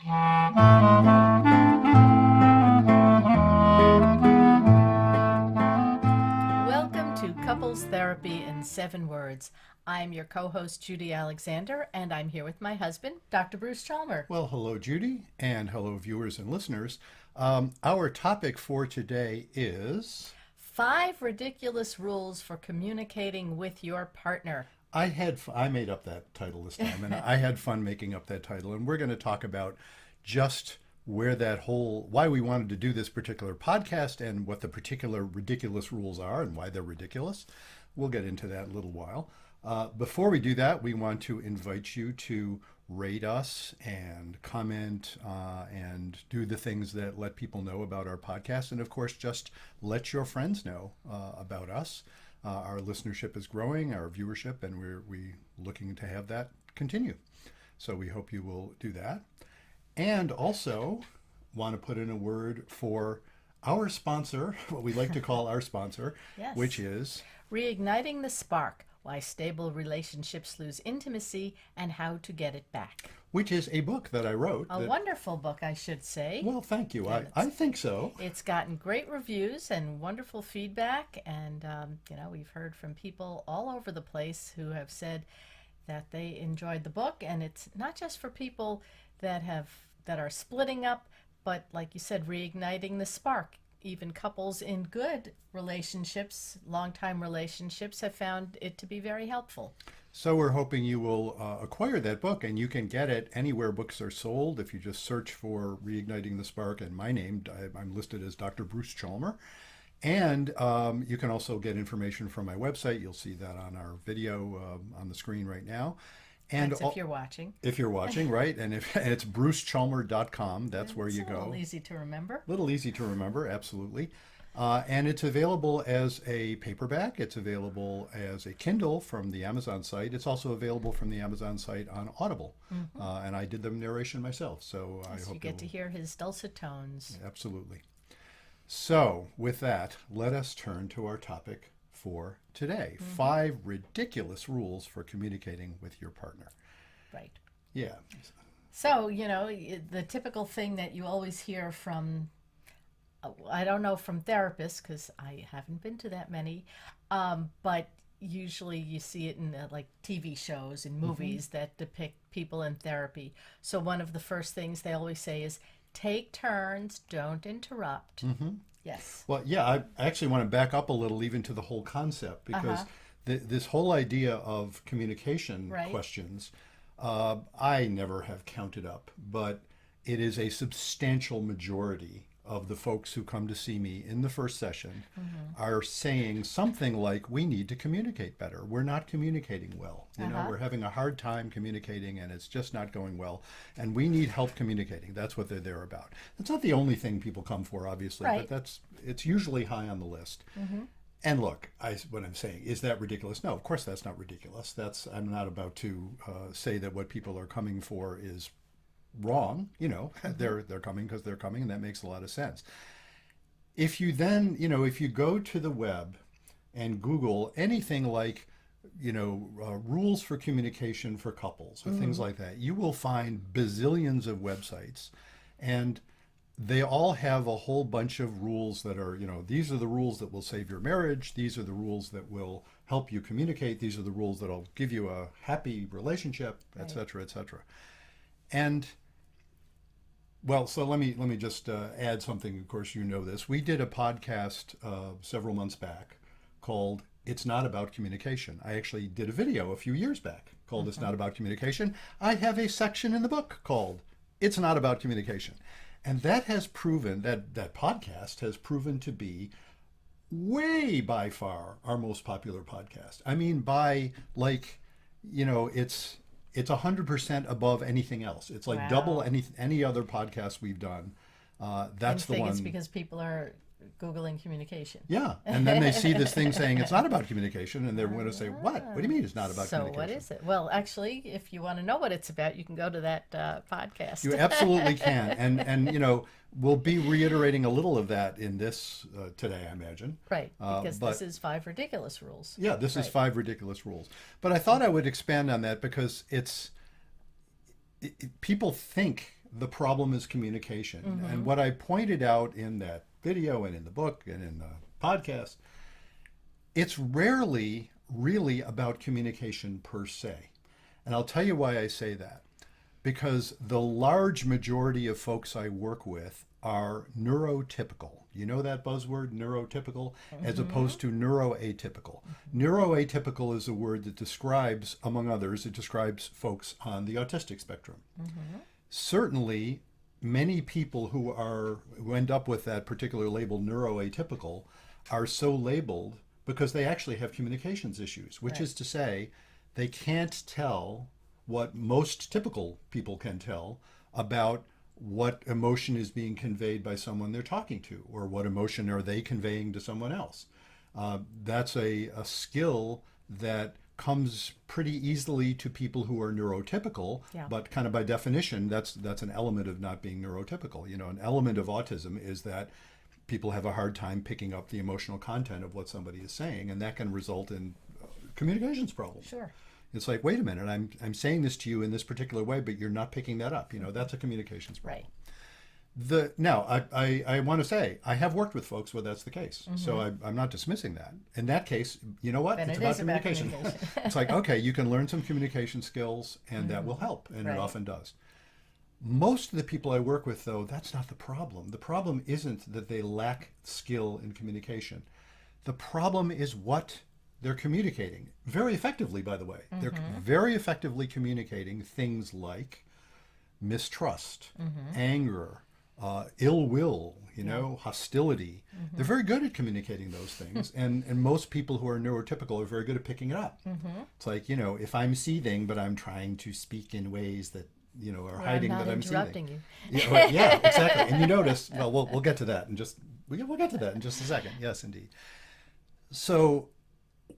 Welcome to Couples Therapy in 7 Words. I'm your co-host Judy Alexander, and I'm here with my husband, Dr. Bruce Chalmer. Well, hello, Judy, and hello, viewers and listeners. Our topic for today is 5 ridiculous rules for communicating with your partner. I made up that title this time, and I had fun making up that title. And we're going to talk about just why we wanted to do this particular podcast and what the particular ridiculous rules are and why they're ridiculous. We'll get into that in a little while. Before we do that, we want to invite you to rate us and comment and do the things that let people know about our podcast. And of course, just let your friends know about us. Our listenership is growing, our viewership, and we're looking to have that continue. So we hope you will do that. And also want to put in a word for our sponsor, what we like to call our sponsor, Yes. which is Reigniting the Spark, Why Stable Relationships Lose Intimacy and How to Get It Back. which is a book that I wrote. A wonderful book, I should say. Well, thank you. And I think so. It's gotten great reviews and wonderful feedback, and we've heard from people all over the place who have said that they enjoyed the book. And it's not just for people that are splitting up, but like you said, reigniting the spark. Even couples in good relationships, long-time relationships, have found it to be very helpful. So we're hoping you will acquire that book, and you can get it anywhere books are sold. If you just search for Reigniting the Spark and my name, I'm listed as Dr. Bruce Chalmer. And you can also get information from my website. You'll see that on our video on the screen right now. And That's if you're watching. If you're watching, right? And if it's brucechalmer.com, that's where you It's a go. little easy to remember. Little easy to remember, absolutely. And it's available as a paperback. It's available as a Kindle from the Amazon site. It's also available from the Amazon site on Audible. And I did the narration myself, so I Yes, hope you get to hear his dulcet tones. Absolutely. So with that, let us turn to our topic for today. 5 ridiculous rules for communicating with your partner. Right. Yeah. So, the typical thing that you always hear from, I don't know from therapists, because I haven't been to that many, but usually you see it in like TV shows and movies that depict people in therapy. So one of the first things they always say is, take turns, don't interrupt. Yes. Well, yeah, I actually want to back up a little even to the whole concept because this whole idea of communication Right. questions, I never have counted up, but it is a substantial majority of the folks who come to see me in the first session are saying something like, we need to communicate better. We're not communicating well. We're having a hard time communicating and it's just not going well. And we need help communicating. That's what they're there about. That's not the only thing people come for, obviously, Right. but it's usually high on the list. And look, what I'm saying, is that ridiculous? No, of course that's not ridiculous. I'm not about to say that what people are coming for is wrong. They're coming because they're coming, and that makes a lot of sense. If you then, if you go to the web and Google anything like, rules for communication for couples or things like that, you will find bazillions of websites, and they all have a whole bunch of rules that are, these are the rules that will save your marriage. These are the rules that will help you communicate. These are the rules that will give you a happy relationship, et cetera, et cetera. And well, so let me just add something. Of course, you know this. We did a podcast several months back called "It's Not About Communication." I actually did a video a few years back called "It's Not About Communication." I have a section in the book called "It's Not About Communication," and that has proven that podcast has proven to be way by far our most popular podcast. I mean, by it's 100% above anything else. It's like Wow. double any other podcast we've done. That's the I think one. it's because people are Googling communication. Yeah, and then they see this thing saying it's not about communication, and they're going to say, "What? What do you mean it's not about So communication?" what is it? Well, actually, if you want to know what it's about, you can go to that podcast. You absolutely can, and we'll be reiterating a little of that in this today, I imagine. Right, because but- this is 5 ridiculous rules. Yeah, this is Right. 5 ridiculous rules. But I thought I would expand on that because people think the problem is communication. And what I pointed out in that video and in the book and in the podcast, it's rarely really about communication per se. And I'll tell you why I say that. Because the large majority of folks I work with are neurotypical. You know that buzzword, neurotypical, as opposed to neuroatypical. Neuroatypical is a word that describes, among others, it describes folks on the autistic spectrum. Certainly, many people who end up with that particular label, neuroatypical, are so labeled because they actually have communications issues, which is to say, they can't tell what most typical people can tell about what emotion is being conveyed by someone they're talking to, or what emotion are they conveying to someone else. That's a skill that comes pretty easily to people who are neurotypical, but kind of by definition, that's an element of not being neurotypical. You know, an element of autism is that people have a hard time picking up the emotional content of what somebody is saying, and that can result in communications problems. Sure. It's like, wait a minute, I'm saying this to you in this particular way, but you're not picking that up. You know, that's a communications problem. Right. Now, I want to say, I have worked with folks where that's the case. So I'm not dismissing that. In that case, you know what? Then it's it about is communication. about communication. It's like, okay, you can learn some communication skills, and that will help, and it often does. Most of the people I work with, though, that's not the problem. The problem isn't that they lack skill in communication. The problem is what they're communicating. Very effectively, by the way. They're very effectively communicating things like mistrust, anger, ill will, you know, hostility. They're very good at communicating those things. and most people who are neurotypical are very good at picking it up. It's like, you know, if I'm seething, but I'm trying to speak in ways that, you know, are hiding that I'm interrupting seething. You. Yeah, exactly. And you notice, well, we'll get to that in just, we'll get to that in just a second. Yes, indeed. So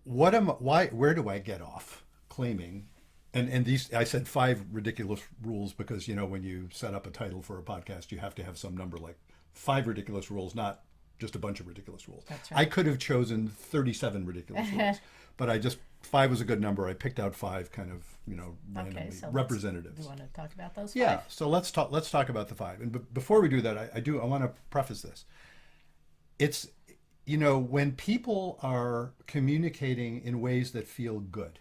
where do I get off claiming, and these, I said 5 ridiculous rules because, you know, when you set up a title for a podcast, you have to have some number like 5 ridiculous rules, not just a bunch of ridiculous rules. That's right. I could have chosen 37 ridiculous rules, but 5 was a good number. I picked out 5 kind of, you know, randomly representatives. You want to talk about those 5? Yeah, so let's talk about the 5. And before we do that, I want to preface this. It's, you know, when people are communicating in ways that feel good.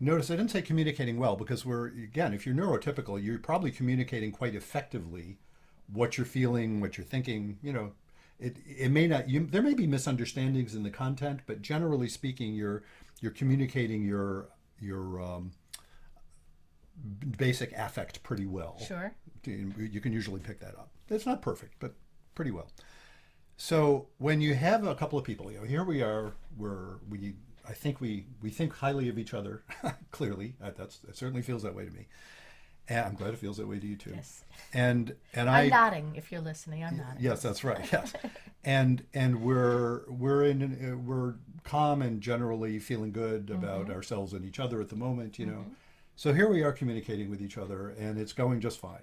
Notice I didn't say communicating well, because if you're neurotypical, you're probably communicating quite effectively what you're feeling, what you're thinking. You know, it may not. There may be misunderstandings in the content, but generally speaking, you're communicating your basic affect pretty well. Sure. You can usually pick that up. It's not perfect, but pretty well. So when you have a couple of people, you know, here we are, I think we think highly of each other, clearly. It certainly feels that way to me. And I'm glad it feels that way to you too. Yes. And I'm nodding if you're listening. I'm nodding. Yes, that's right. Yes. And we're calm and generally feeling good about ourselves and each other at the moment, you know. So here we are communicating with each other, and it's going just fine.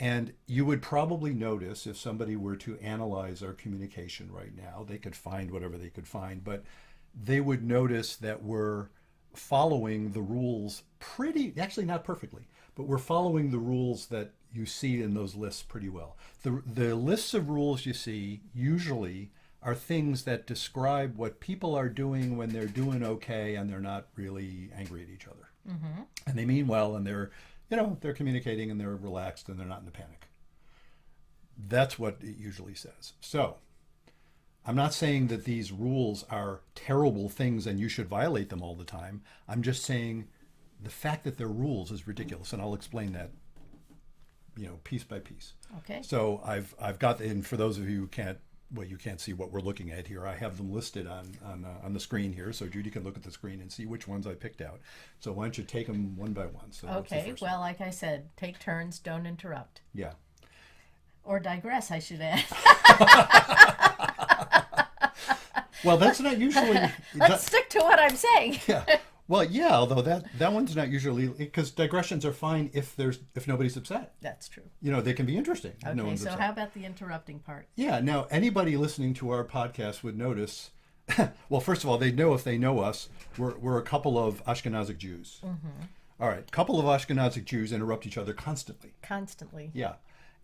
And you would probably notice, if somebody were to analyze our communication right now, they could find whatever they could find, but they would notice that we're following the rules actually not perfectly, but we're following the rules that you see in those lists pretty well. The lists of rules you see usually are things that describe what people are doing when they're doing okay and they're not really angry at each other. And they mean well, and they're communicating and they're relaxed and they're not in a panic. That's what it usually says. So I'm not saying that these rules are terrible things and you should violate them all the time. I'm just saying the fact that they're rules is ridiculous, and I'll explain that, you know, piece by piece. Okay. So I've got, and for those of you who can't see what we're looking at here, I have them listed on the screen here, so Judy can look at the screen and see which ones I picked out. So why don't you take them one by one? So okay, well, like I said, take turns, don't interrupt. Yeah. Or digress, I should add. Well, that's not usually... Let's stick to what I'm saying. Yeah. Well, yeah, although that one's not usually, because digressions are fine if nobody's upset. That's true. You know, they can be interesting. Okay, no one's so upset. How about the interrupting part? Yeah, now anybody listening to our podcast would notice, well, first of all, they'd know if they know us, we're a couple of Ashkenazic Jews. All right, a couple of Ashkenazic Jews interrupt each other constantly. Constantly. Yeah.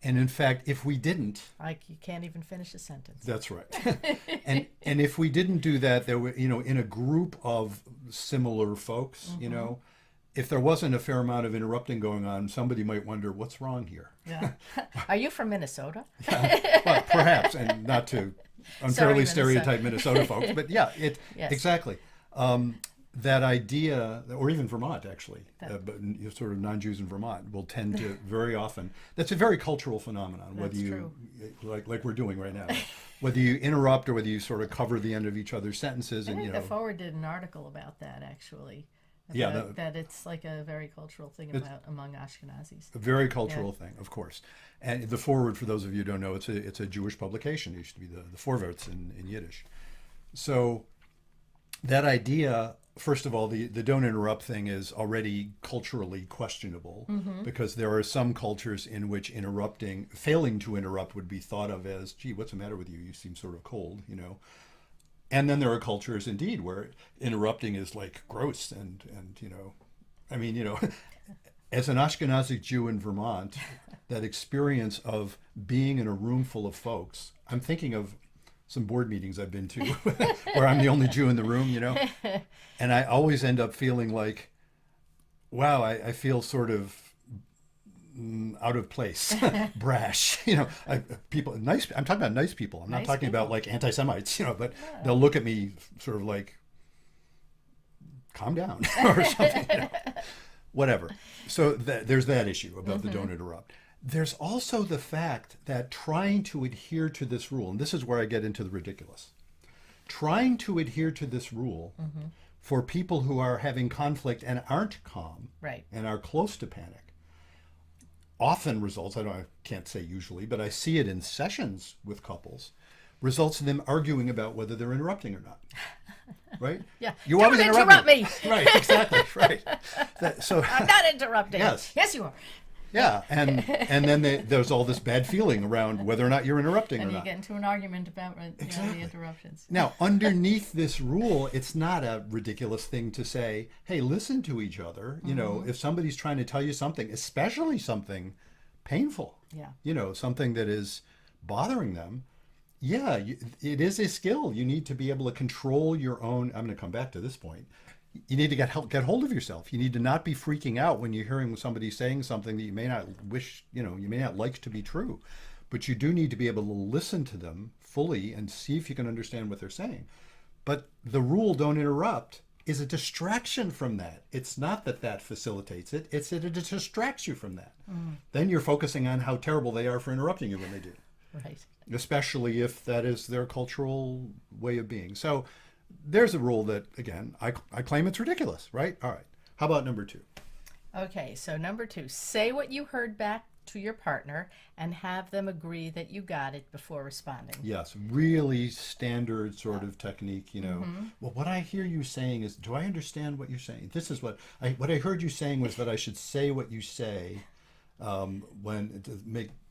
And in fact, if we didn't, Like you can't even finish a sentence. that's right. And if we didn't do that, there were, in a group of similar folks, if there wasn't a fair amount of interrupting going on, somebody might wonder what's wrong here. Yeah. Are you from Minnesota? Well, perhaps, and not to unfairly stereotype Minnesota folks, but yeah, Yes. exactly. That idea, or even Vermont actually, but sort of non-Jews in Vermont will tend to very often. That's a very cultural phenomenon. Whether That's you true. like we're doing right now, whether you interrupt or whether you sort of cover the end of each other's sentences, I and think the Forward did an article about that actually. Yeah, That it's like a very cultural thing among Ashkenazis. a very cultural thing, of course. And the Forward, for those of you who don't know, it's a Jewish publication. It used to be the Vorwärts in Yiddish. So that idea, first of all, the don't interrupt thing is already culturally questionable, because there are some cultures in which failing to interrupt would be thought of as, gee, what's the matter with you? You seem sort of cold, And then there are cultures indeed where interrupting is like gross and I mean, as an Ashkenazic Jew in Vermont, that experience of being in a room full of folks, I'm thinking of some board meetings I've been to where I'm the only Jew in the room, and I always end up feeling like, wow, I feel sort of out of place, brash, people, nice. I'm talking about nice people. I'm not Nice talking people. about like anti-Semites, but they'll look at me sort of like, calm down or something, whatever. So there's that issue about the don't interrupt. There's also the fact that trying to adhere to this rule, and this is where I get into the ridiculous, trying to adhere to this rule for people who are having conflict and aren't calm Right. and are close to panic often results, I can't say usually, but I see it in sessions with couples, results in them arguing about whether they're interrupting or not. Right? Yeah. You Don't always interrupt me. Right, exactly, right. So I'm not interrupting. Yes. Yes, you are. yeah, and then there's all this bad feeling around whether or not you're interrupting And or you not. get into an argument about Exactly. the interruptions. Now, underneath this rule, it's not a ridiculous thing to say, hey, listen to each other. If somebody's trying to tell you something, especially something painful, Yeah. Something that is bothering them, it is a skill. You need to be able to control your own. I'm going to come back to this point. You need to get hold of yourself. You need to not be freaking out when you're hearing somebody saying something that you may not wish, you may not like to be true. But you do need to be able to listen to them fully and see if you can understand what they're saying. But the rule, don't interrupt, is a distraction from that. It's not that facilitates it. It's that it distracts you from that. Then you're focusing on how terrible they are for interrupting you when they do. Right. Especially if that is their cultural way of being. So there's a rule that, again, I claim it's ridiculous, right? All right. How about number 2? Okay, so number 2, say what you heard back to your partner and have them agree that you got it before responding. Yes, really standard sort of technique, Well, what I hear you saying is, do I understand what you're saying? This is what I heard you saying was that I should say what you say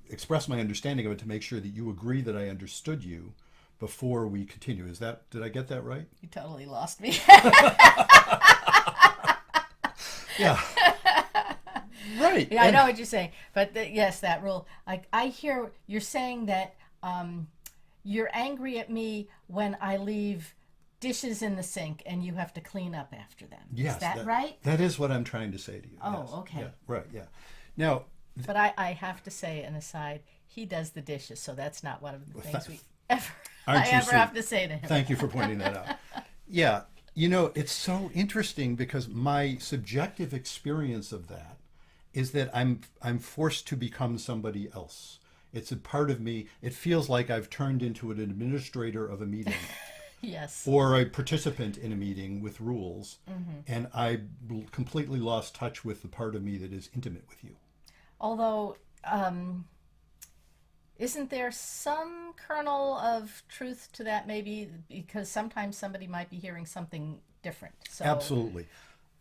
express my understanding of it to make sure that you agree that I understood you before we continue. Did I get that right? You totally lost me. Yeah. Right. Yeah, I know what you're saying. But yes, that rule. I hear you're saying that you're angry at me when I leave dishes in the sink and you have to clean up after them. Yes, is that right? That is what I'm trying to say to you. Oh, yes. okay. Yeah, right, yeah. Now, but I have to say, an aside, he does the dishes, so that's not one of the things we ever have to say to him. Thank you for pointing that out. Yeah, it's so interesting because my subjective experience of that is that I'm forced to become somebody else. It's a part of me. It feels like I've turned into an administrator of a meeting. Yes. Or a participant in a meeting with rules, and I completely lost touch with the part of me that is intimate with you. Although, isn't there some kernel of truth to that maybe? Because sometimes somebody might be hearing something different. So, absolutely.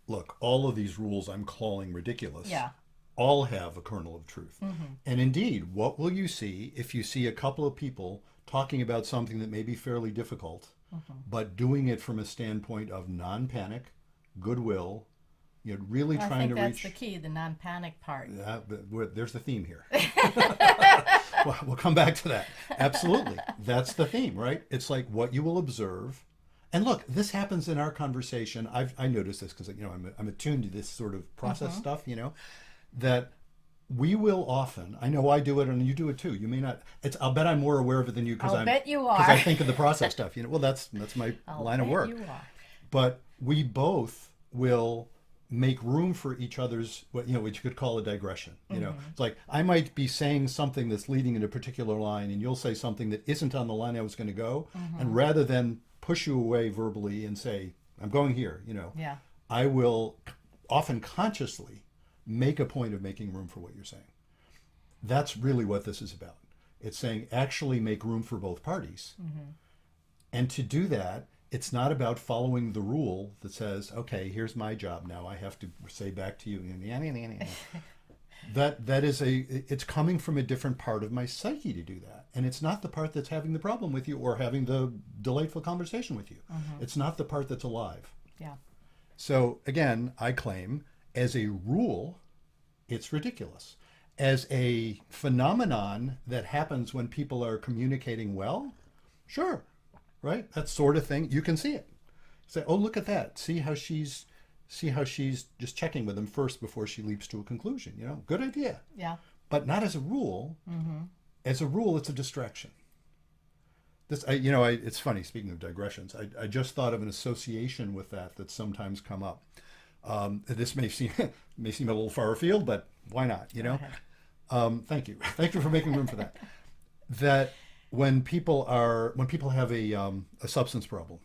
Look, all of these rules I'm calling ridiculous. Yeah. All have a kernel of truth. And indeed, what will you see if you see a couple of people talking about something that may be fairly difficult, but doing it from a standpoint of non-panic, goodwill, You're really I trying think to that's reach. the key, the non-panic part. There's the theme here. Well, we'll come back to that. Absolutely. That's the theme, right? It's like what you will observe. And look, this happens in our conversation. I noticed this because I'm attuned to this sort of process stuff. That we will often. I know I do it, and you do it too. You may not. I'll bet I'm more aware of it than you because I'll bet you I are. think of the process stuff. Well, that's my I'll line of bet work. you are. But we both will make room for each other's what you could call a digression. It's like I might be saying something that's leading in a particular line, and you'll say something that isn't on the line I was going to go, and rather than push you away verbally and say I'm going here, Yeah. I will often consciously make a point of making room for what you're saying. That's really what this is about. It's saying actually make room for both parties. And to do that, it's not about following the rule that says, okay, here's my job now. I have to say back to you. It's coming from a different part of my psyche to do that. And it's not the part that's having the problem with you or having the delightful conversation with you. It's not the part that's alive. Yeah. So again, I claim as a rule, it's ridiculous. As a phenomenon that happens when people are communicating well, sure, right? That sort of thing, you can see it. Say, oh, look at that. See how she's just checking with him first before she leaps to a conclusion. Good idea. Yeah. But not as a rule. As a rule, it's a distraction. It's funny. Speaking of digressions, I just thought of an association with that sometimes come up. This may seem a little far afield, but why not? Thank you for making room for that. That when people have a substance problem,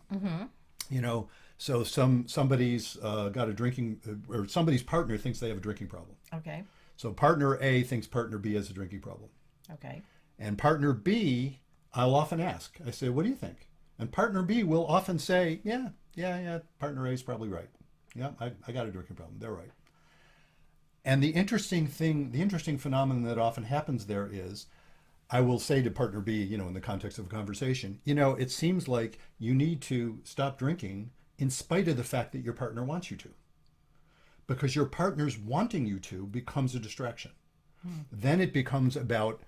so somebody's got a drinking or somebody's partner thinks they have a drinking problem. Okay. So partner A thinks partner B has a drinking problem, Okay. and partner B, I'll often ask. I say, "What do you think?" And partner B will often say, "Yeah, partner A is probably right. Yeah, I got a drinking problem. They're right." And the interesting phenomenon that often happens there is, I will say to partner B, in the context of a conversation, it seems like you need to stop drinking in spite of the fact that your partner wants you to. Because your partner's wanting you to becomes a distraction. Then it becomes about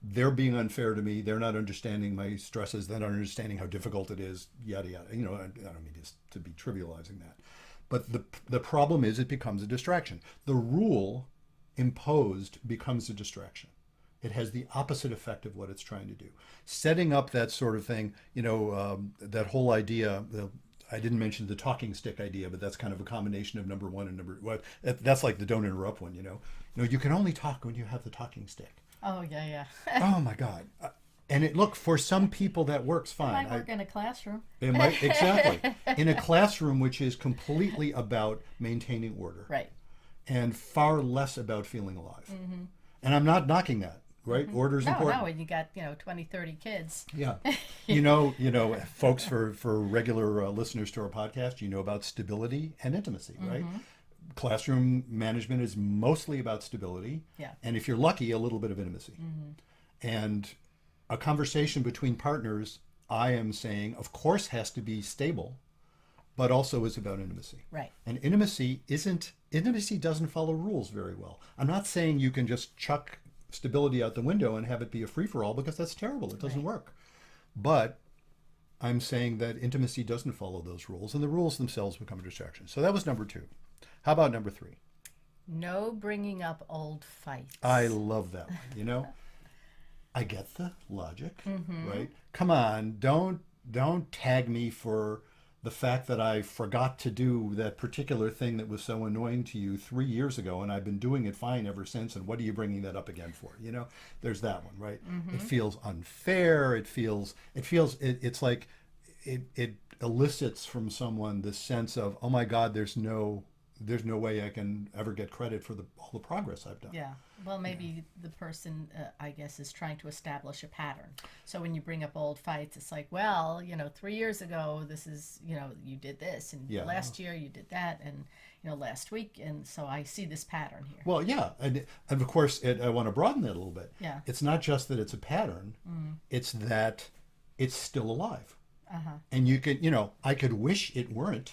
they're being unfair to me, they're not understanding my stresses, they're not understanding how difficult it is, yada, yada. I don't mean to be trivializing that. But the problem is it becomes a distraction. The rule imposed becomes a distraction. It has the opposite effect of what it's trying to do. Setting up that sort of thing, that whole idea, I didn't mention the talking stick idea, but that's kind of a combination of number one and that's like the don't interrupt one, you can only talk when you have the talking stick. Oh, yeah. Oh my God. And look, for some people that works fine. It might work in a classroom. It might, exactly. In a classroom which is completely about maintaining order. Right. And far less about feeling alive. And I'm not knocking that, right? Order is important. No, and you got, 20, 30 kids. Yeah. Folks, for regular listeners to our podcast, about stability and intimacy, right? Classroom management is mostly about stability. Yeah. And if you're lucky, a little bit of intimacy. And a conversation between partners, I am saying, of course, has to be stable, but also is about intimacy. Right. And intimacy doesn't follow rules very well. I'm not saying you can just chuck stability out the window and have it be a free-for-all, because that's terrible. It doesn't work. But I'm saying that intimacy doesn't follow those rules, and the rules themselves become a distraction. So that was number 2. How about number 3? No bringing up old fights. I love that one. I get the logic, right? Come on, don't tag me for the fact that I forgot to do that particular thing that was so annoying to you 3 years ago, and I've been doing it fine ever since. And what are you bringing that up again for? There's that one, right? It feels unfair. It's like it elicits from someone this sense of, oh my God, there's no way I can ever get credit for all the progress I've done. Yeah. Well, maybe the person, I guess, is trying to establish a pattern. So when you bring up old fights, it's like, well, 3 years ago, this is, you did this, and last year you did that, and, last week, and so I see this pattern here. Well, yeah, and of course, I want to broaden that a little bit. Yeah. It's not just that it's a pattern; it's that it's still alive. And you can, I could wish it weren't.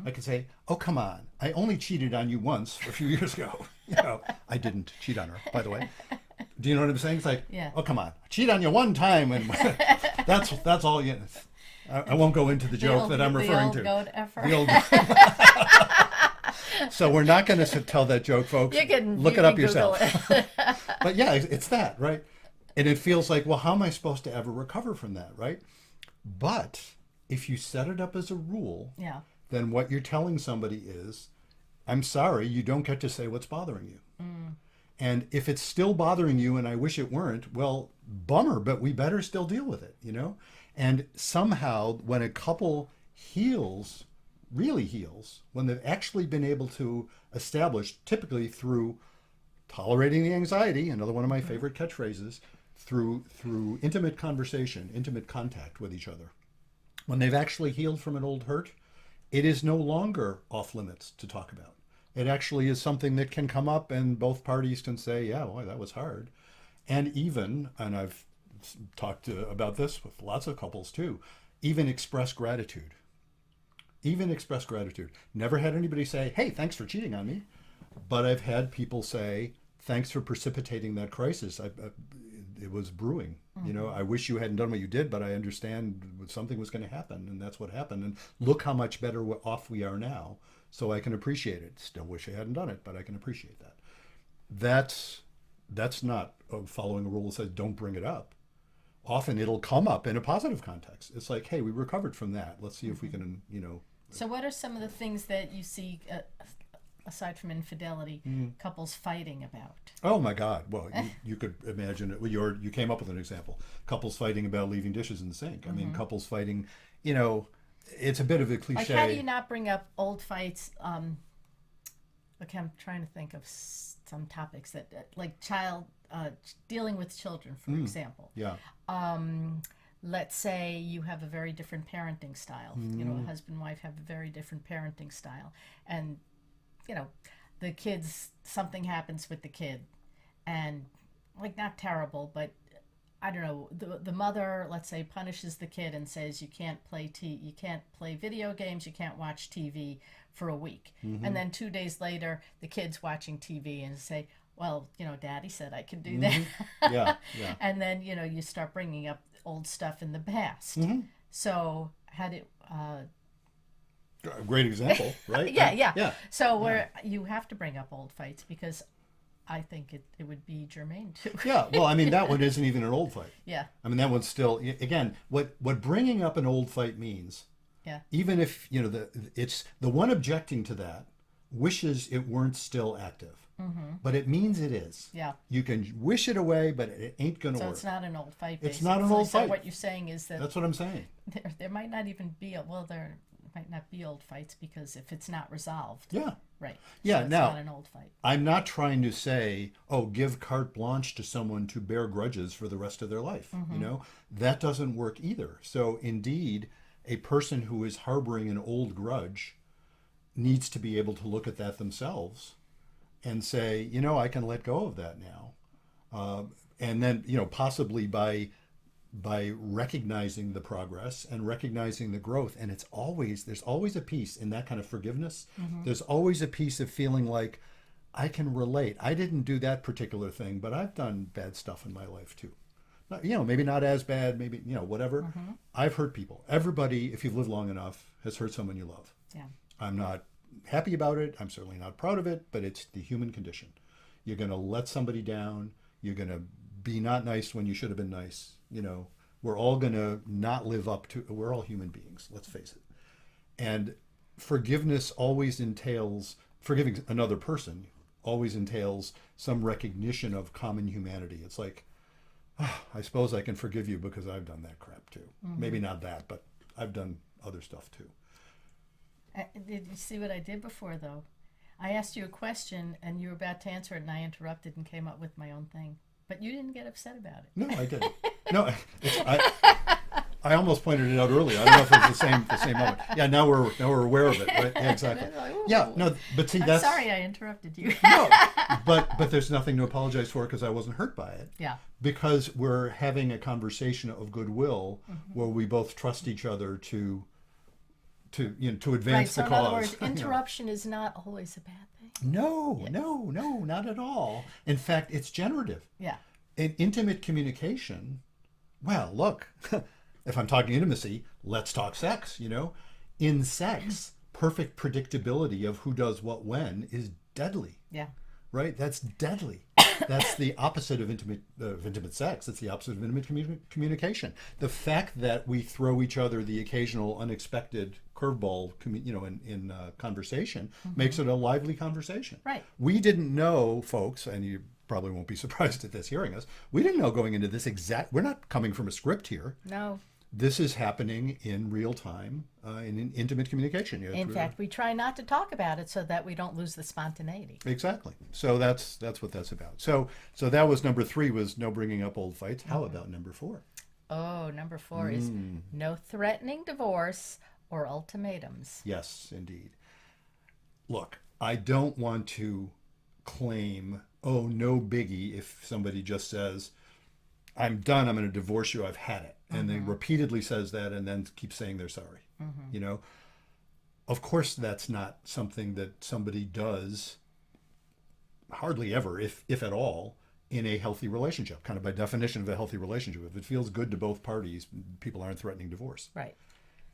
I could say, oh, come on. I only cheated on you once a few years ago. I didn't cheat on her, by the way. Do you know what I'm saying? It's like, Yeah. oh, come on. I cheat on you one time. And that's all you, I won't go into the joke that I'm referring to. The old So we're not going to tell that joke, folks. Look it up yourself. But yeah, it's that, right? And it feels like, well, how am I supposed to ever recover from that, right? But if you set it up as a rule, Yeah. then what you're telling somebody is, I'm sorry, you don't get to say what's bothering you. And if it's still bothering you and I wish it weren't, well, bummer, but we better still deal with it, And somehow when a couple heals, really heals, when they've actually been able to establish, typically through tolerating the anxiety, another one of my favorite catchphrases, through intimate conversation, intimate contact with each other. When they've actually healed from an old hurt, it is no longer off limits to talk about. It actually is something that can come up and both parties can say, yeah, boy, that was hard. And I've talked about this with lots of couples too, even express gratitude. Even express gratitude. Never had anybody say, hey, thanks for cheating on me. But I've had people say, thanks for precipitating that crisis. It was brewing. I wish you hadn't done what you did, but I understand something was going to happen, and that's what happened. And look how much better off we are now, so I can appreciate it. Still wish I hadn't done it, but I can appreciate that. That's not following a rule that says don't bring it up. Often it'll come up in a positive context. It's like, hey, we recovered from that. Let's see if we can, So what are some of the things that you see, aside from infidelity, couples fighting about? Oh my God! Well, you could imagine it. You came up with an example. Couples fighting about leaving dishes in the sink. I mean, couples fighting. It's a bit of a cliche. Like, how do you not bring up old fights? Okay, I'm trying to think of some topics that, like dealing with children, for example. Yeah. Let's say you have a very different parenting style. A husband and wife have a very different parenting style, and the kids, something happens with the kid, and like, not terrible, but I don't know, the mother, let's say, punishes the kid and says you can't play video games, you can't watch TV for a week. And then 2 days later the kid's watching TV and say, well, daddy said I could do that. Yeah. And then you start bringing up old stuff in the past. So had it a great example, right? yeah. So where you have to bring up old fights, because I think it would be germane to. Yeah, well, I mean, that one isn't even an old fight. Yeah. I mean, that one's still, again, what bringing up an old fight means, even if, it's the one objecting to that wishes it weren't still active. But it means it is. Yeah. You can wish it away, but it ain't going to work. So it's not an old fight, basically. It's not an old fight. So what you're saying is that... That's what I'm saying. There might not even be... there might not be old fights, because if it's not resolved... Yeah. Right. Yeah, so it's now, not an old fight. I'm not trying to say, give carte blanche to someone to bear grudges for the rest of their life. That doesn't work either. So indeed, a person who is harboring an old grudge needs to be able to look at that themselves and say, I can let go of that now. And then, possibly by recognizing the progress and recognizing the growth. And there's always a piece in that kind of forgiveness. There's always a piece of feeling like, I can relate. I didn't do that particular thing, but I've done bad stuff in my life too. Maybe not as bad, maybe, whatever. I've hurt people. Everybody, if you've lived long enough, has hurt someone you love. Yeah. I'm not happy about it. I'm certainly not proud of it, but it's the human condition. You're going to let somebody down. You're going to be not nice when you should have been nice. We're all going to not live up to, we're all human beings, let's face it. And forgiveness always entails, forgiving another person always entails some recognition of common humanity. It's like, I suppose I can forgive you because I've done that crap too. Maybe not that, but I've done other stuff too. Did you see what I did before, though? I asked you a question, and you were about to answer it, and I interrupted and came up with my own thing. But you didn't get upset about it. No, I didn't. No, I almost pointed it out earlier. I don't know if it's the same moment. Yeah, now we're aware of it, right? Yeah, exactly. Yeah, no, but see, I'm that's sorry I interrupted you. no, but there's nothing to apologize for because I wasn't hurt by it. Yeah. Because we're having a conversation of goodwill where we both trust each other to Right. advance So the in other cause. words, interruption is not always a bad thing. No, Yes. no, not at all. In fact, it's generative. Yeah. In intimate communication, well, look, if I'm talking intimacy, let's talk sex, In sex, perfect predictability of who does what when is deadly, Yeah. right? That's deadly. That's the opposite of intimate sex. It's the opposite of intimate communication. The fact that we throw each other the occasional unexpected curveball, in conversation makes it a lively conversation. Right. We didn't know, folks, and you probably won't be surprised at this hearing us. We didn't know going into this we're not coming from a script here. No. This is happening in real time in intimate communication. In fact, we try not to talk about it so that we don't lose the spontaneity. Exactly. So that's what that's about. So that was number 3, was no bringing up old fights. How about number 4? Oh, number 4 is no threatening divorce or ultimatums. Yes, indeed. Look, I don't want to claim, oh, no biggie, if somebody just says, I'm done, I'm going to divorce you, I've had it. And then repeatedly says that and then keeps saying they're sorry. Of course, that's not something that somebody does hardly ever, if at all, in a healthy relationship, kind of by definition of a healthy relationship. If it feels good to both parties, people aren't threatening divorce. Right.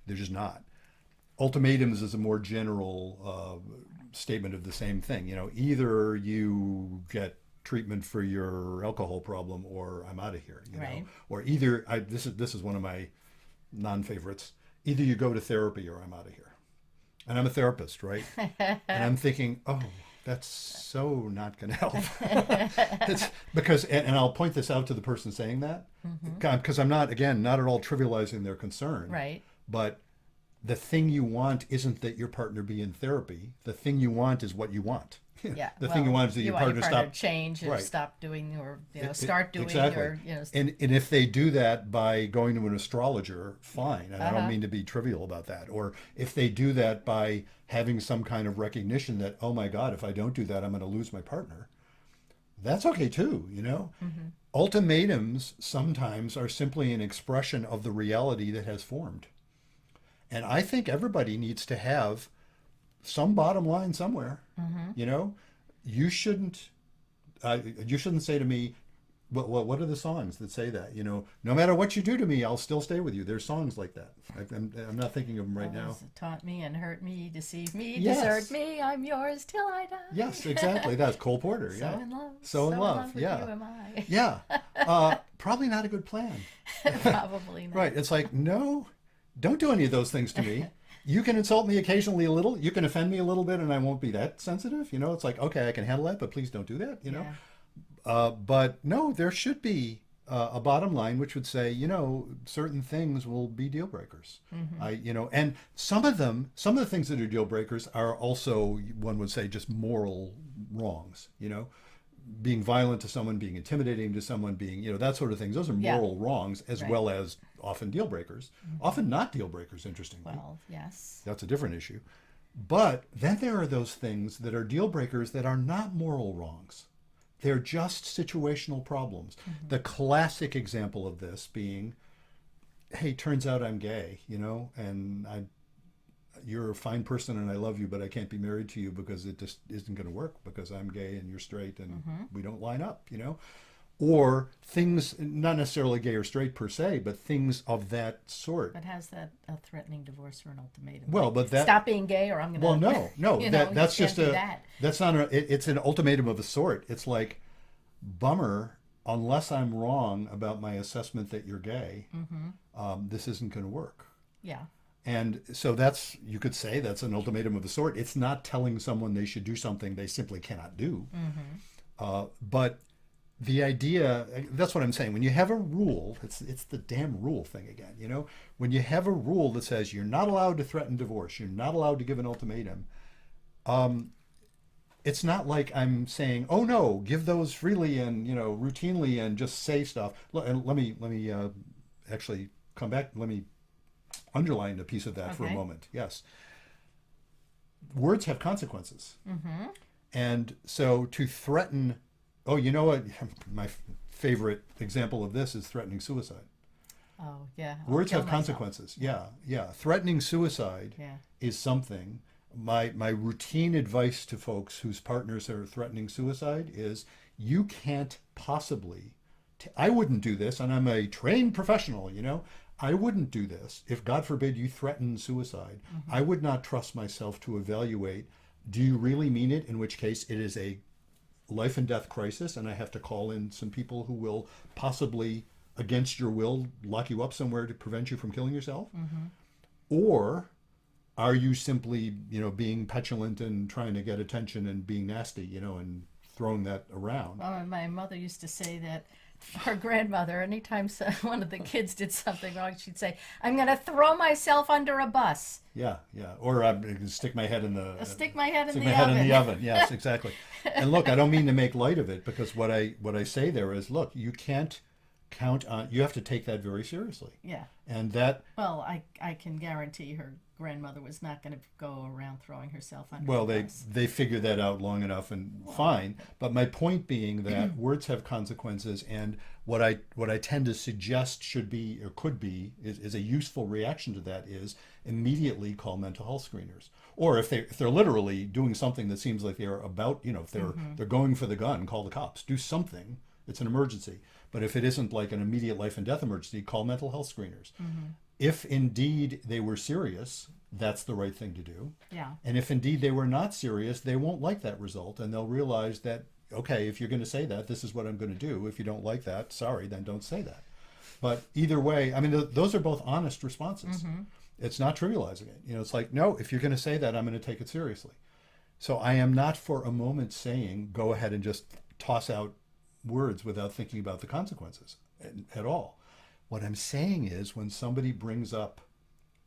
They're just not. Ultimatums is a more general statement of the same thing. Either you get treatment for your alcohol problem or I'm out of here. Right. Or either this is one of my non-favorites. Either you go to therapy or I'm out of here. And I'm a therapist, right? And I'm thinking, oh, that's so not going to help. It's because, and I'll point this out to the person saying that, because I'm not at all trivializing their concern. Right. But the thing you want isn't that your partner be in therapy. The thing you want is what you want. Yeah. The thing you want is that your partner stop change or right. stop doing or start doing exactly. or And if they do that by going to an astrologer, fine. And I don't mean to be trivial about that. Or if they do that by having some kind of recognition that, oh my God, if I don't do that, I'm going to lose my partner. That's okay too, Ultimatums sometimes are simply an expression of the reality that has formed. And I think everybody needs to have some bottom line somewhere. You shouldn't say to me, what are the songs that say that? No matter what you do to me, I'll still stay with you. There's songs like that. I'm not thinking of them right now. Taught me and hurt me, deceive me, Yes. desert me. I'm yours till I die. Yes, exactly. That's Cole Porter. So Yeah. in love. So in love. With Yeah. you am I. Yeah. Probably not a good plan. Probably not. Right. It's like, no, don't do any of those things to me. You can insult me occasionally a little. You can offend me a little bit, and I won't be that sensitive. It's like, okay, I can handle that, but please don't do that. But no, there should be a bottom line which would say, certain things will be deal breakers. And some of the things that are deal breakers are also, one would say, just moral wrongs. Being violent to someone, being intimidating to someone, being, that sort of things. Those are moral wrongs as well as often deal breakers. Often not deal breakers, interestingly. Well, yes. That's a different issue. But then there are those things that are deal breakers that are not moral wrongs. They're just situational problems. The classic example of this being, hey, turns out I'm gay, and you're a fine person and I love you, but I can't be married to you because it just isn't going to work because I'm gay and you're straight and we don't line up, Or things, not necessarily gay or straight per se, but things of that sort. But how's that a threatening divorce or an ultimatum? Well, but that... Stop being gay or I'm going to... Well, no. That's just that. That's not it's an ultimatum of a sort. It's like, bummer, unless I'm wrong about my assessment that you're gay, this isn't going to work. Yeah. And so you could say that's an ultimatum of a sort. It's not telling someone they should do something they simply cannot do. But the idea, that's what I'm saying. When you have a rule, it's the damn rule thing again, When you have a rule that says you're not allowed to threaten divorce, you're not allowed to give an ultimatum, it's not like I'm saying, oh no, give those freely and, routinely and just say stuff. And let me actually come back. Let me underline a piece of that for a Okay. moment. Yes. Words have consequences. Mm-hmm. And so to threaten, oh, you know what? My favorite example of this is threatening suicide. Oh, yeah. I'll Words kill have myself. consequences. Yeah, yeah. Threatening suicide Yeah. is something. My routine advice to folks whose partners are threatening suicide is you can't possibly. I wouldn't do this, and I'm a trained professional. I wouldn't do this if, God forbid, you threaten suicide. Mm-hmm. I would not trust myself to evaluate. Do you really mean it? In which case, it is a life and death crisis, and I have to call in some people who will possibly, against your will, lock you up somewhere to prevent you from killing yourself. Mm-hmm. Or are you simply, being petulant and trying to get attention and being nasty, and throwing that around? Well, my mother used to say that her grandmother, anytime one of the kids did something wrong, she'd say, "I'm going to throw myself under a bus. Yeah, yeah. Or I'm going to stick my head in the Stick my head in stick the my head in oven." the oven. Yes, exactly. And look, I don't mean to make light of it, because what I say there is, look, you can't count on. You have to take that very seriously. Yeah. And that, Well, I can guarantee her grandmother was not going to go around throwing herself under well, a they bus. they figure that out long enough and fine. But my point being that words have consequences, and what I tend to suggest should be or could be is a useful reaction to that is immediately call mental health screeners. Or if they're literally doing something that seems like they're about, if they're going for the gun, call the cops. Do something. It's an emergency. But if it isn't like an immediate life and death emergency, call mental health screeners. If indeed they were serious, that's the right thing to do. Yeah. And if indeed they were not serious, they won't like that result, and they'll realize that, okay, if you're going to say that, this is what I'm going to do. If you don't like that, sorry, then don't say that. But either way, I mean, those are both honest responses. It's not trivializing it. It's like, no, if you're going to say that, I'm going to take it seriously. So I am not for a moment saying go ahead and just toss out words without thinking about the consequences at all. What I'm saying is when somebody brings up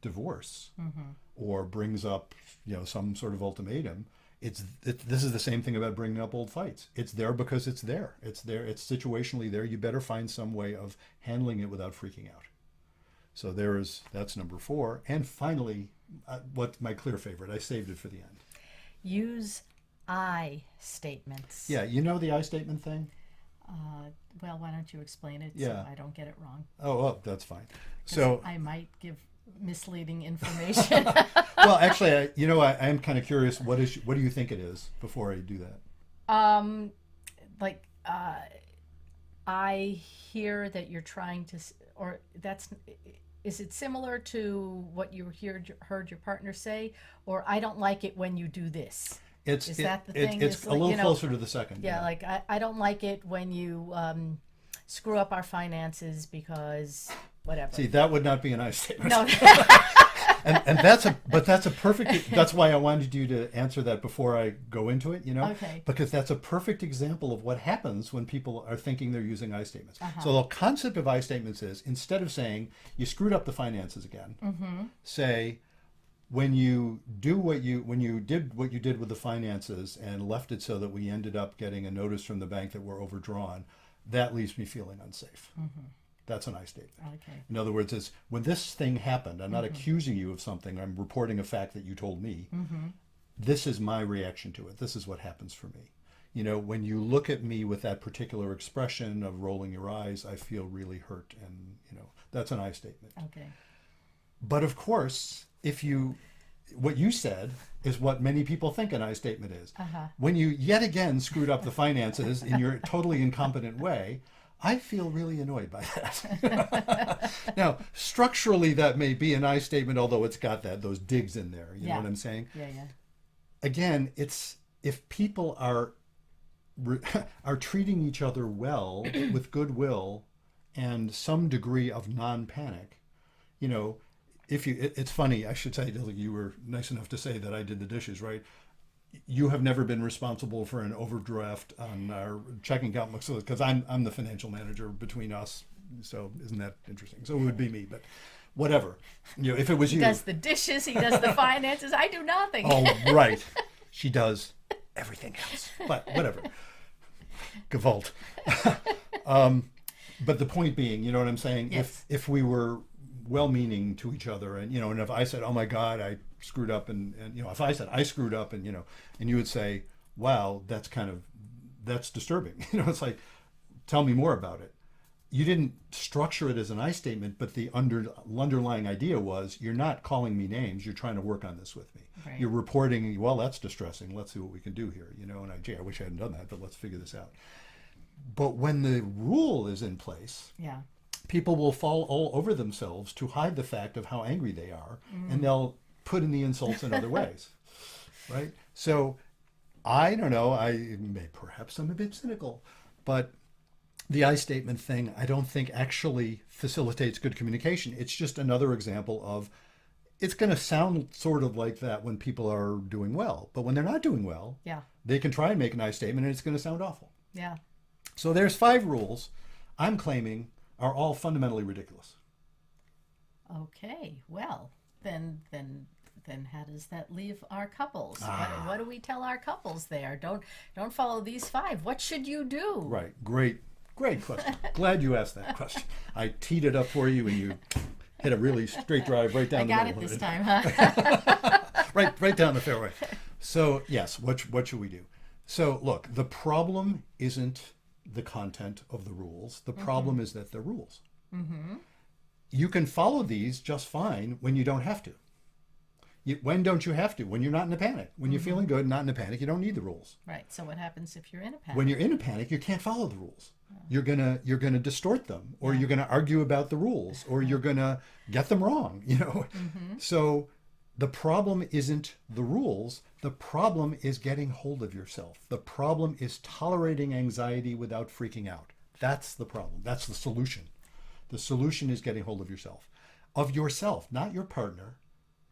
divorce or brings up, some sort of ultimatum, this is the same thing about bringing up old fights. It's there because it's there. It's there. It's situationally there. You better find some way of handling it without freaking out. So that's number 4. And finally, what my clear favorite, I saved it for the end. Use I statements. Yeah, you know the I statement thing? Well, why don't you explain it Yeah. so I don't get it wrong? Oh, well, that's fine. 'Cause So, I might give misleading information. well, actually, I am kind of curious. What do you think it is before I do that? Like I hear that you're trying to, or is it similar to what you heard your partner say, or I don't like it when you do this? Is that the thing? It's It's a like, little closer to the second. Yeah, like I don't like it when you screw up our finances because whatever. See, that would not be an I statement. No. And that's a perfect. That's why I wanted you to answer that before I go into it. Okay. Because that's a perfect example of what happens when people are thinking they're using I statements. So the concept of I statements is, instead of saying you screwed up the finances again, say, when you did what you did with the finances and left it so that we ended up getting a notice from the bank that we're overdrawn, that leaves me feeling unsafe. That's an I statement. Okay. In other words, it's when this thing happened, I'm not accusing you of something, I'm reporting a fact that you told me. This is my reaction to it. This is what happens for me. When you look at me with that particular expression of rolling your eyes, I feel really hurt, and that's an I statement. Okay. But of course, what you said is what many people think an I statement is. When you yet again screwed up the finances in your totally incompetent way, I feel really annoyed by that. Now, structurally, that may be an I statement, although it's got those digs in there. You know what I'm saying? Yeah, yeah. Again, it's if people are treating each other well with goodwill and some degree of non-panic, it's funny. I should say, you were nice enough to say that I did the dishes, right? You have never been responsible for an overdraft on our checking account, because I'm the financial manager between us. So isn't that interesting? So it would be me, but whatever. If it was you, He does the dishes. He does the finances. I do nothing. oh right, she does everything else. But whatever, Gewalt. But the point being, you know what I'm saying? Yes. If we were well-meaning to each other, and and if I said, oh my God, I screwed up, and if I said I screwed up, and and you would say, wow, that's disturbing. It's like, tell me more about it. You didn't structure it as an I statement, but the underlying idea was, you're not calling me names, you're trying to work on this with me. Right. You're reporting, well, that's distressing, let's see what we can do here, and I wish I hadn't done that, but let's figure this out. But when the rule is in place, Yeah. people will fall all over themselves to hide the fact of how angry they are, and they'll put in the insults in other ways, right? So I don't know, perhaps I'm a bit cynical, but the I statement thing, I don't think actually facilitates good communication. It's just another example of, it's going to sound sort of like that when people are doing well, but when they're not doing well, Yeah. they can try and make an I statement and it's going to sound awful. Yeah. So there's 5 rules I'm claiming are all fundamentally ridiculous. Okay. Well, then how does that leave our couples? What do we tell our couples there? Don't follow these 5. What should you do? Right. Great question. Glad you asked that question. I teed it up for you and you hit a really straight drive right down the middle. I got it this time, huh? right down the fairway. So yes, what should we do? So look, the problem isn't the content of the rules. The problem is that they're rules. Mm-hmm. You can follow these just fine when you don't have to. When don't you have to? When you're not in a panic. When you're feeling good, not in a panic, you don't need the rules. Right. So what happens if you're in a panic? When you're in a panic, you can't follow the rules. You're gonna distort them, or you're gonna argue about the rules, or you're gonna get them wrong. So the problem isn't the rules. The problem is getting hold of yourself. The problem is tolerating anxiety without freaking out. That's the problem. That's the solution. The solution is getting hold of yourself, not your partner,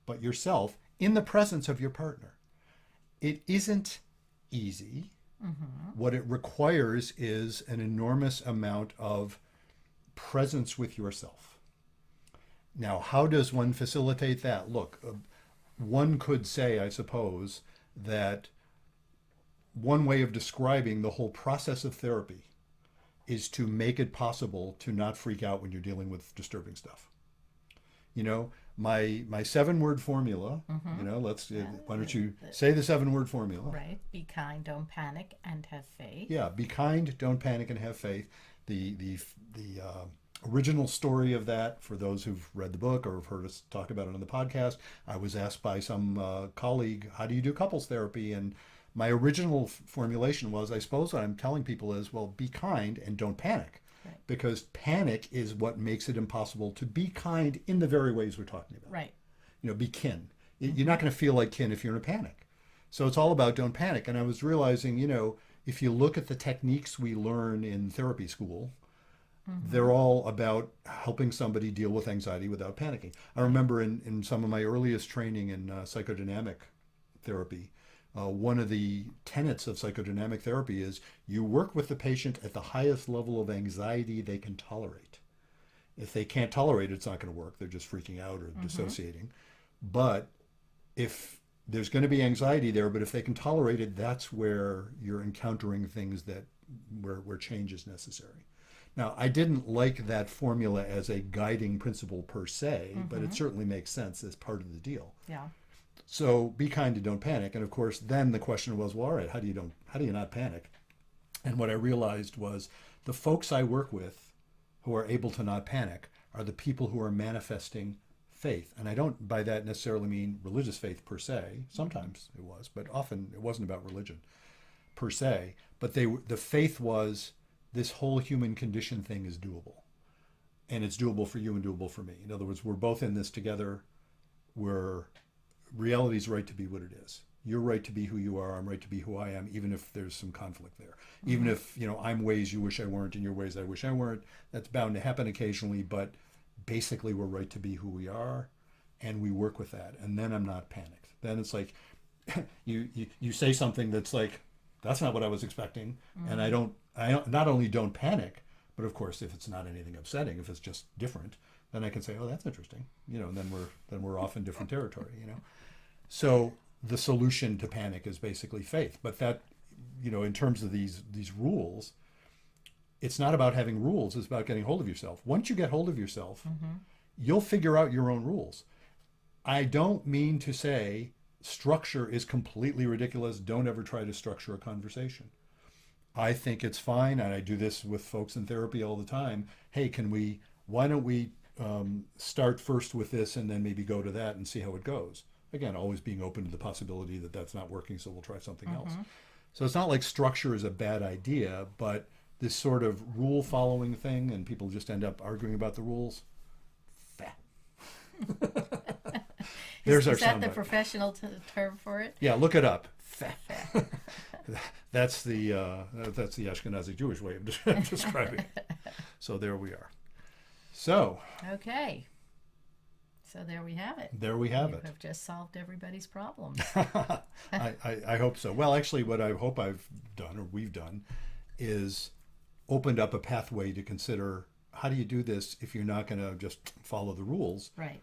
but yourself in the presence of your partner. It isn't easy. Mm-hmm. What it requires is an enormous amount of presence with yourself. Now, how does one facilitate that? Look, one could say, I suppose, that one way of describing the whole process of therapy is to make it possible to not freak out when you're dealing with disturbing stuff. My 7-word formula, why don't you say the 7-word formula? Right. Be kind, don't panic, and have faith. Yeah, be kind, don't panic, and have faith. The original story of that, for those who've read the book or have heard us talk about it on the podcast, I was asked by some colleague, how do you do couples therapy? And my original formulation was, I suppose what I'm telling people is, well, be kind and don't panic. Right. Because panic is what makes it impossible to be kind in the very ways we're talking about. Right. Be kin. You're not going to feel like kin if you're in a panic. So it's all about don't panic. And I was realizing, if you look at the techniques we learn in therapy school, they're all about helping somebody deal with anxiety without panicking. I remember in some of my earliest training in psychodynamic therapy, one of the tenets of psychodynamic therapy is you work with the patient at the highest level of anxiety they can tolerate. If they can't tolerate it, it's not going to work. They're just freaking out or dissociating. But if there's going to be anxiety there, but if they can tolerate it, that's where you're encountering things where change is necessary. Now, I didn't like that formula as a guiding principle per se, but it certainly makes sense as part of the deal. Yeah. So be kind and don't panic. And of course, then the question was, well, all right, how do you not panic? And what I realized was the folks I work with who are able to not panic are the people who are manifesting faith. And I don't by that necessarily mean religious faith per se. Sometimes it was, but often it wasn't about religion per se. But the faith was, this whole human condition thing is doable. And it's doable for you and doable for me. In other words, we're both in this together. Reality's right to be what it is. You're right to be who you are. I'm right to be who I am, even if there's some conflict there. Even if, I'm ways you wish I weren't and you're ways I wish I weren't. That's bound to happen occasionally, but basically we're right to be who we are, and we work with that. And then I'm not panicked. Then it's like, you say something that's like, that's not what I was expecting. And I not only don't panic, but of course, if it's not anything upsetting, if it's just different, then I can say, oh, that's interesting. And then we're off in different territory, So the solution to panic is basically faith. But that, in terms of these rules, it's not about having rules, it's about getting hold of yourself. Once you get hold of yourself, you'll figure out your own rules. I don't mean to say structure is completely ridiculous. Don't ever try to structure a conversation. I think it's fine, and I do this with folks in therapy all the time. Hey, why don't we start first with this and then maybe go to that and see how it goes? Again, always being open to the possibility that that's not working, so we'll try something else. So it's not like structure is a bad idea, but this sort of rule following thing, and people just end up arguing about the rules. Fat. There's our Is that the soundbite. professional term for it? Yeah, look it up. Fat. That's the Ashkenazi Jewish way of describing it. So there we are. So Okay. So there we have it. there we have You it. have just solved everybody's problems. I hope so. Well, actually, what I hope I've done, or we've done, is opened up a pathway to consider how do you do this if you're not going to just follow the rules. Right.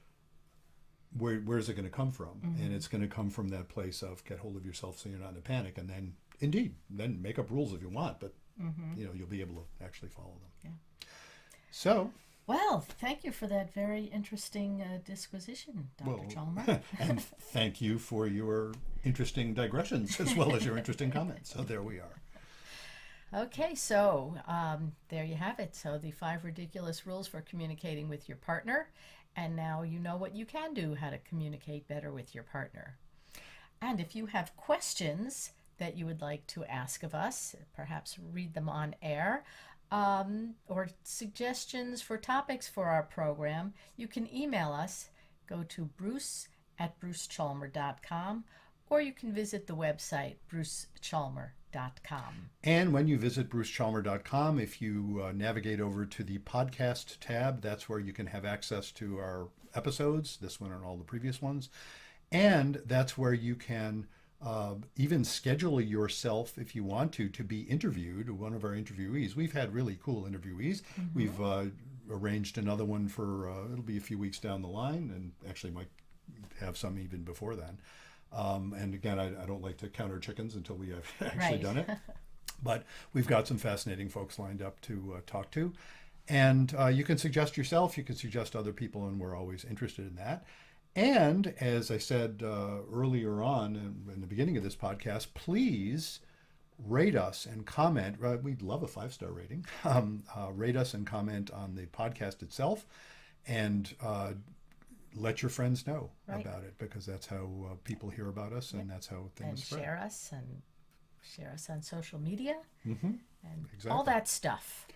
Where's it going to come from? And it's going to come from that place of get hold of yourself so you're not in a panic, and then indeed, then make up rules if you want, but you'll be able to actually follow them. Yeah. So, Well, thank you for that very interesting disquisition, Dr. Chalmer. and thank you for your interesting digressions as well as your interesting comments. So there we are. Okay, so there you have it. So the 5 ridiculous rules for communicating with your partner. And now you know what you can do, how to communicate better with your partner. And if you have questions that you would like to ask of us, perhaps read them on air, or suggestions for topics for our program, you can email us. Go to bruce@brucechalmer.com, or you can visit the website brucechalmer.com. And when you visit brucechalmer.com, if you navigate over to the podcast tab, that's where you can have access to our episodes, this one and all the previous ones. And that's where you can even schedule yourself, if you want to be interviewed, one of our interviewees. We've had really cool interviewees. We've arranged another one for, it'll be a few weeks down the line, and actually might have some even before then. And again, I don't like to count our chickens until we have actually done it. But we've got some fascinating folks lined up to talk to. And you can suggest yourself, you can suggest other people, and we're always interested in that. And as I said earlier on in the beginning of this podcast, please rate us and comment. We'd love a 5-star rating. Rate us and comment on the podcast itself. And let your friends know about it, because that's how people hear about us, and that's how things spread. And share us on social media and Exactly. all that stuff.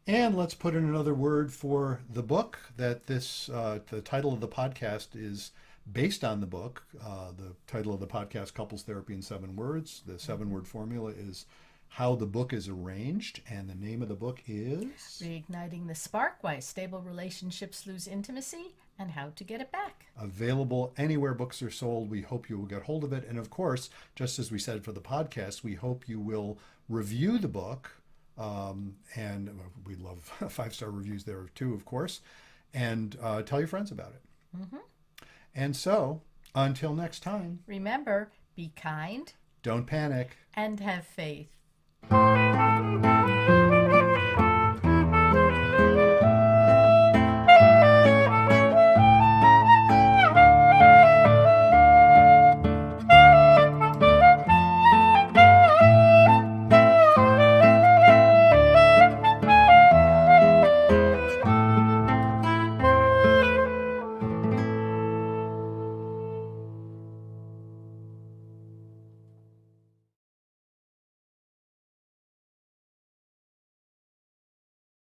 And let's put in another word for the book that the title of the podcast is based on the book. The title of the podcast, Couples Therapy in 7 Words. The 7-word formula is how the book is arranged, and the name of the book is Reigniting the Spark, Why Stable Relationships Lose Intimacy and How to Get It Back. Available anywhere books are sold. We hope you will get hold of it. And of course, just as we said for the podcast, we hope you will review the book. And we love 5-star reviews there too, of course. And tell your friends about it. And so, until next time, Remember, be kind don't panic. and have faith.